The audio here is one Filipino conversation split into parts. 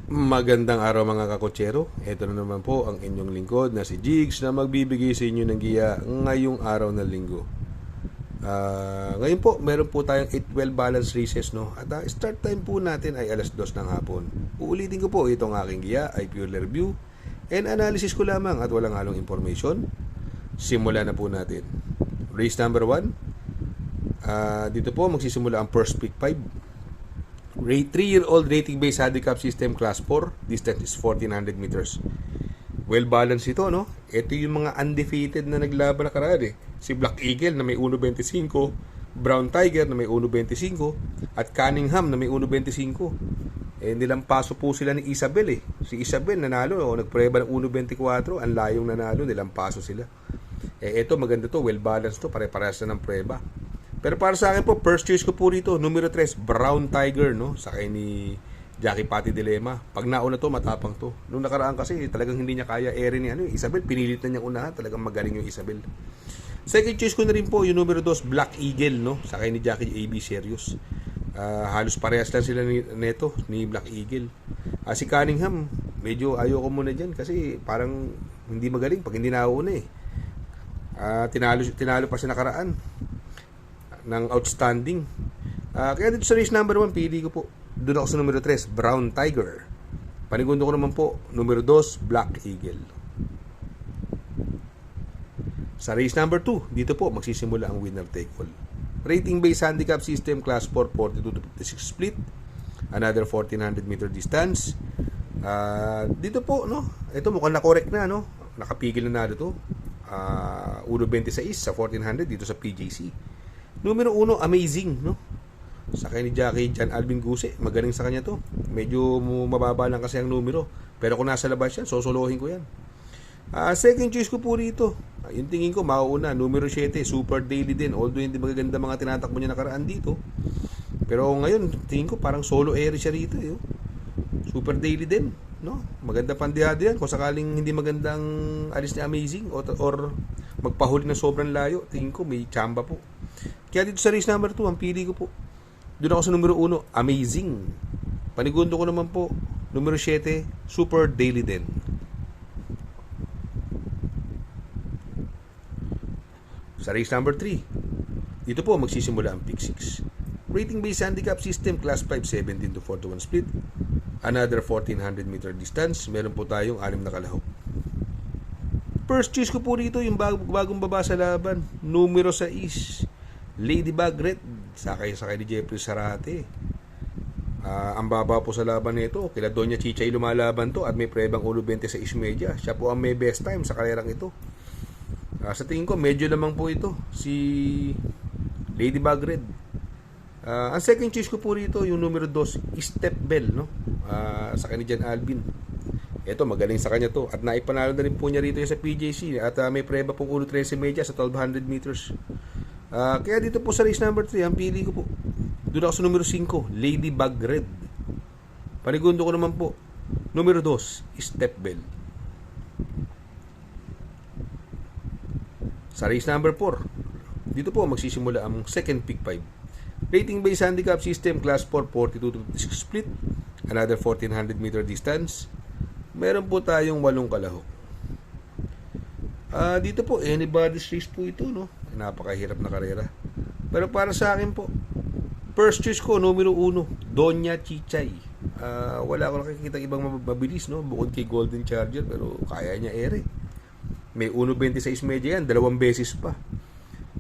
Magandang araw mga kakotsero. Ito na naman po ang inyong lingkod na si Jigs na magbibigay sa inyo ng giya ngayong araw na linggo. Ngayon po, meron po tayong 8-12 balance races, no? At start time po natin ay alas 2 ng hapon. Uulitin ko po, itong aking giya ay pure review and analysis ko lamang at walang halong information. Simulan na po natin. Race number 1. Dito po magsisimula ang first pick 5. 3-year-old rating-based handicap system class 4. Distance is 1400 meters. Well-balanced ito, no? Ito yung mga undefeated na naglaban na karaan, eh. Si Black Eagle na may 1.25, Brown Tiger na may 1.25, at Cunningham na may 1.25. Nilampaso po sila ni Isabel, eh. Si Isabel nanalo, nagpreba ng 1.24, ang layong nanalo, nilampaso sila. Ito maganda to, well-balanced to, pare-parehas na ng preba. Pero para sa akin po, first choice ko po rito, numero 3, Brown Tiger, no? Sakay ni Jackie Pati Dilema. Pag nauna to, matapang to. Nung nakaraan kasi, talagang hindi niya kaya ere ni Isabel. Pinilit na niyang unahan. Talagang magaling yung Isabel. Second choice ko na rin po, yung numero 2, Black Eagle, no? Sakay ni Jackie AB Serious. Halos parehas lang sila ni Black Eagle. Si Cunningham, medyo ayoko muna dyan kasi parang hindi magaling pag hindi nauna, eh. Tinalo pa siya nakaraan ng outstanding. Kaya dito sa race number 1, pili ko po. Doon ako sa numero 3, Brown Tiger. Panigundo ko naman po, numero 2, Black Eagle. Sa race number 2, dito po magsisimula ang winner take all. Rating based handicap system class 4, 42 to 56 split. Another 1400 meter distance. Dito po, no? Ito mukhang na-correct na, no? Nakapigil na to. 1.26 sa 1400 dito sa PJC. Numero 1, Amazing, no? Sakay ni Jackie Jan Alvin Guse. Magaling sa kanya to. Medyo mababa lang kasi ang numero. Pero kung nasa labas yan, sosolohin ko yan. Second choice ko po rito. Yung tingin ko, mauuna. Numero 7, Super Daily din. Although hindi magaganda mga tinatakbo niya nakaraan dito. Pero ngayon, tingin ko parang solo airy siya rito. Eh. Super Daily din. No? Maganda pandihado yan. Kung sakaling hindi magandang alis ni Amazing or magpahuli ng sobrang layo, tingin ko may chamba po. Kaya dito sa race number 2, ang pili ko po, doon ako sa numero 1, Amazing. Panigundo ko naman po, numero 7, Super Daily din. Sa race number 3, dito po magsisimula ang pick 6. Rating based handicap system, class 5, 17 to 4 to 1 split. Another 1400 meter distance. Meron po tayong 6 na kalahok. First choice ko po rito, yung bagong baba sa laban, numero 6, Ladybug Red. Sakay ni Jeffrey Sarate. Ang baba po sa laban nito, kila Doña Chichay lumalaban to at may prebang 1.26 media. Siya po ang may best time sa karerang ito. Sa tingin ko, medyo lamang po ito, si Ladybug Red. Ang second choice ko po rito, yung numero 2, Step Bell, no? Sakay ni Jan Alvin. Ito, magaling sa kanya to. At naipanalo na rin po niya rito sa PJC. At may preba pong 1.13 media sa 1200 meters. Kaya dito po sa race number 3, ang pili ko po, doon ako sa numero 5, Ladybug Red. Panigundo ko naman po, numero 2, Step Bell. Sa race number 4, dito po magsisimula ang second pick 5. Rating based handicap system, class 4, 42 to 56 split. Another 1400 meter distance. Meron po tayong 8 kalahok. Dito po, anybody's race po ito, no? Napakahirap na karera. Pero para sa akin po, first choice ko, numero 1, Doña Chichay. Wala ko nakikita ibang mabilis, no? Bukod kay Golden Charger, pero kaya niya ere. May 1.26 media yan, 2 beses pa.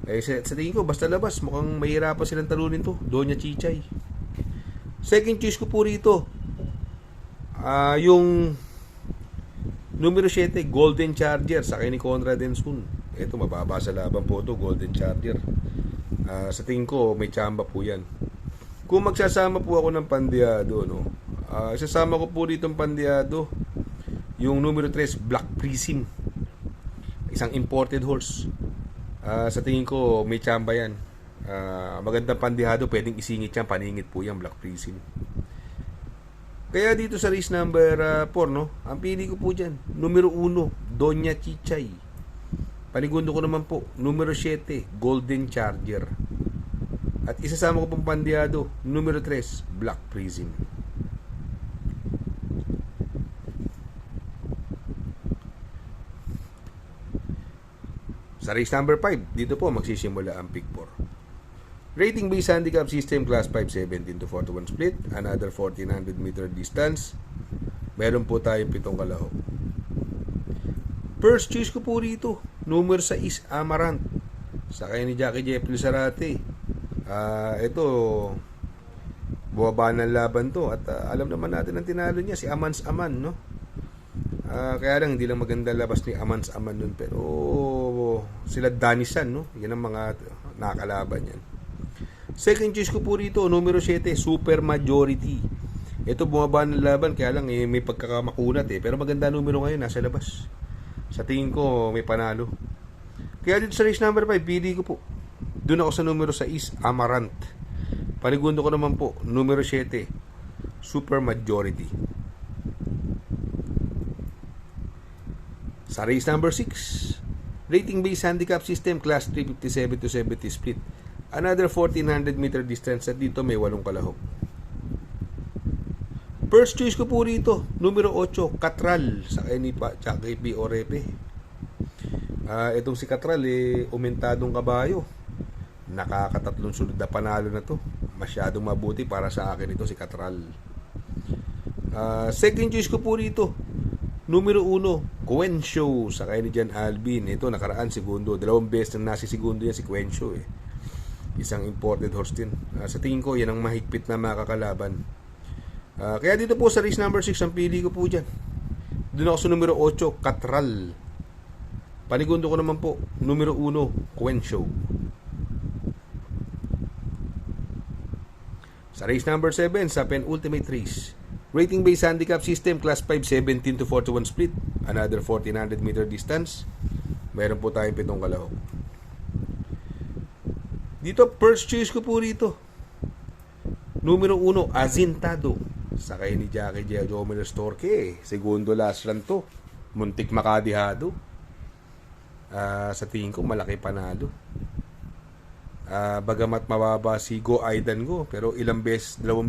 Sa tingin ko, basta labas, mukhang mahirapan silang talunin to, Doña Chichay. Second choice ko po rito, yung numero 7, Golden Charger, sakay ni Conrad Ensun. Ito, mababa sa laban po ito, Golden Charger. Sa tingin ko, may chamba po yan. Kung magsasama po ako ng pandiado, no? Isasama ko po dito ng pandiado, yung numero 3, Black Prism. Isang imported horse. Sa tingin ko, may chamba yan. Magandang pandihado, pwedeng isingit yan, paningit po yan, Black Prism. Kaya dito sa race number 4, no, ang pili ko po dyan, numero 1, Doña Chichay. Panigundo ko naman po, numero 7, Golden Charger. At isasama ko pong pandiado, numero 3, Black Prism. Sa race number 5, dito po magsisimula ang pick 4. Rating based handicap system, class 5, 17 to 41 split, another 1400 meter distance. Meron po tayong 7 kalahok. First choice ko po rito, numero 6, Amarant, sakay ni Jackie Jeff Lizarate. Ito, buwaba ng laban to at alam naman natin ang tinalo niya, si Amans Aman, no? Kaya lang hindi lang maganda labas ni Amans Aman nun, pero sila Danisan, no? Yan ang mga nakakalaban yan. Second choice ko po rito, numero 7, Super Majority. Ito bumaba ng laban, kaya lang may pagkakamakunat pero maganda numero ngayon, nasa labas. Sa tingin ko may panalo. Kaya dito sa race number 5, pili ko po, doon ako sa numero 6, Amarant. Panigundo ko naman po, numero 7, Super Majority. Sa race number 6, rating based handicap system, class 3, 57 to 70 split, another 1400 meter distance, at dito may 8 kalahok. First choice ko po rito, numero 8, Catral, sakay ni Jackie P. Orepe. Itong si Catral, umentadong kabayo. Nakakatatlong sunod na panalo na to. Masyadong mabuti para sa akin ito si Catral. Second choice ko po rito, numero 1, Quencho, sakay ni Jan Albin. Ito nakaraan segundo, 2 beses na nasi-segundo yan si Quencho Isang imported horse din. Sa tingin ko yan ang mahigpit na makakalaban. Kaya dito po sa race number 6, ang pili ko po dyan, doon ako sa numero 8, Catral. Panigundo ko naman po, numero 1, Quencho. Sa race number 7, sa penultimate race, rating based handicap system, class 5, 17 to 41 split, another 1400 meter distance. Meron po tayong 7 kalahok. Dito, first choice ko po rito, numero 1, Azintado, sakay ni Jackie Jomel Storke. Segundo last run to, muntik makadihado. Sa tingin ko malaki panalo. Bagamat mababa si Go Aidan Go, pero 2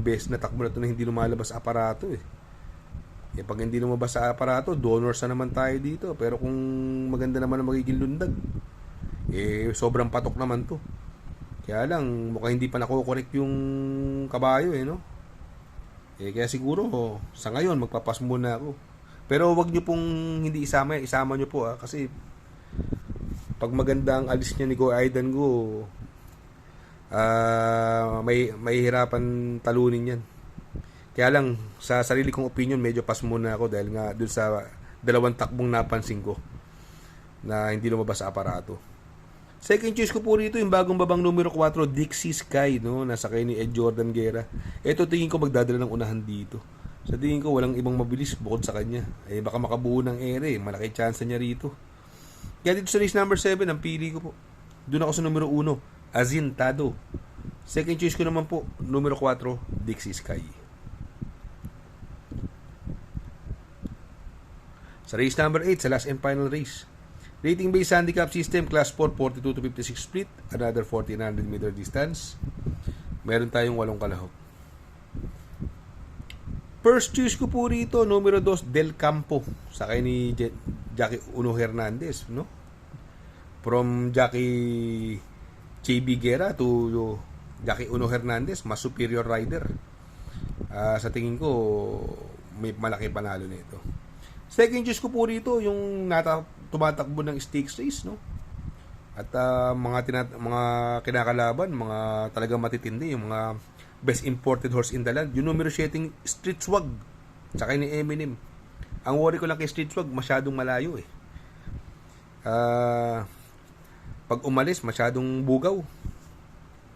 beses na takbo na to na hindi lumalabas sa aparato pag hindi lumabas sa aparato, donors na naman tayo dito. Pero kung maganda naman ang magiging lundag, sobrang patok naman to. Kaya lang mukhang hindi pa nakokorek yung kabayo no. Kaya siguro sa ngayon magpapas muna ako. Pero wag nyo pong hindi isama nyo po kasi pag maganda ang alis niya ni Go Aidan Go, may hirapan talunin yan. Kaya lang sa sarili kong opinion, medyo pas muna ako dahil nga dun sa 2 takbong napansin ko na hindi lumabas sa aparato. Second choice ko po rito, yung bagong babang numero 4, Dixie Sky, no? Nasakay ni Ed Jordan Guerra. Ito tingin ko magdadala ng unahan dito. Sa tingin ko walang ibang mabilis bukod sa kanya. Baka makabuo ng ere, malaki chance niya rito. Kaya dito sa race number 7, ang pili ko po, doon ako sa numero 1, Azintado. Second choice ko naman po, numero 4, Dixie Sky. Sa race number 8, sa last and final race, rating based handicap system, class 4, 42 to 56 split, another 1400 meter distance. Meron tayong 8 kalahok. First choice ko po rito, numero 2, Del Campo, sakay ni Jackie Uno Hernandez, no? From Jackie JB Guerra to Jackie Uno Hernandez, mas superior rider. Sa tingin ko may malaki panalo nito. Second choice ko po rito, yung tumatakbo ng stakes race, no? At mga kinakalaban, mga talagang matitindi, yung mga best imported horse in the land. Yung numero 7, Street Swag, sakay ni Eminem. Ang worry ko lang kay Street Swag, masyadong malayo pag umalis, masyadong bugaw.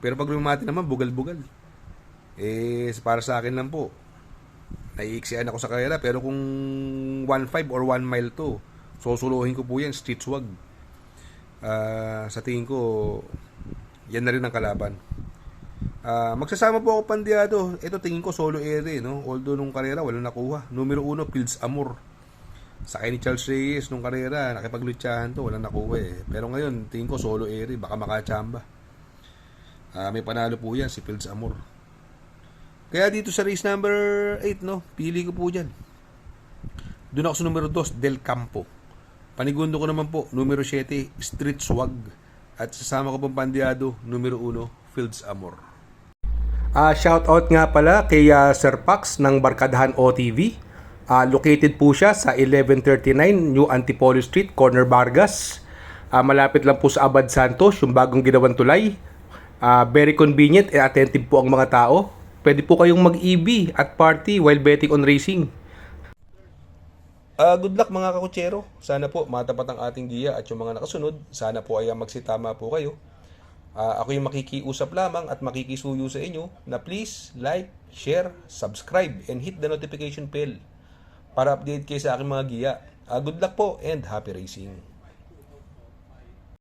Pero pag lumati naman, bugal-bugal. Para sa akin lang po, naiiksian ako sa karera. Pero kung 1.5 or 1 mile to, susuluhin ko po yan, Street Swag. Sa tingin ko, yan na rin ang kalaban. Magsasama po ako pandiado. Ito tingin ko solo ere, no? Although nung karera walang nakuha. Numero 1, Fields Amor, sakay ni Charles Reyes nung karera, nakipaglutsahan to, walang nakuha Pero ngayon tingin ko solo ere, baka makachamba. May panalo po yan si Fields Amor. Kaya dito sa race number 8, no, pili ko po dyan, doon ako sa numero 2, Del Campo. Panigundo ko naman po, numero 7, Street Swag. At sasama ko pong pandiado, numero 1, Fields Amor. Shoutout nga pala kay Sir Pax ng Barkadahan OTV. Located po siya sa 1139 New Antipolo Street, Corner Vargas. Malapit lang po sa Abad Santos, yung bagong ginawang tulay. Very convenient and attentive po ang mga tao. Pwede po kayong mag-EB at party while betting on racing. Good luck mga kakutsero. Sana po matapat ang ating giya at yung mga nakasunod. Sana po ay magsitama po kayo. Ako yung makikiusap lamang at makikisuyo sa inyo na please like, share, subscribe, and hit the notification bell para update kayo sa aking mga giya. Good luck po and happy racing!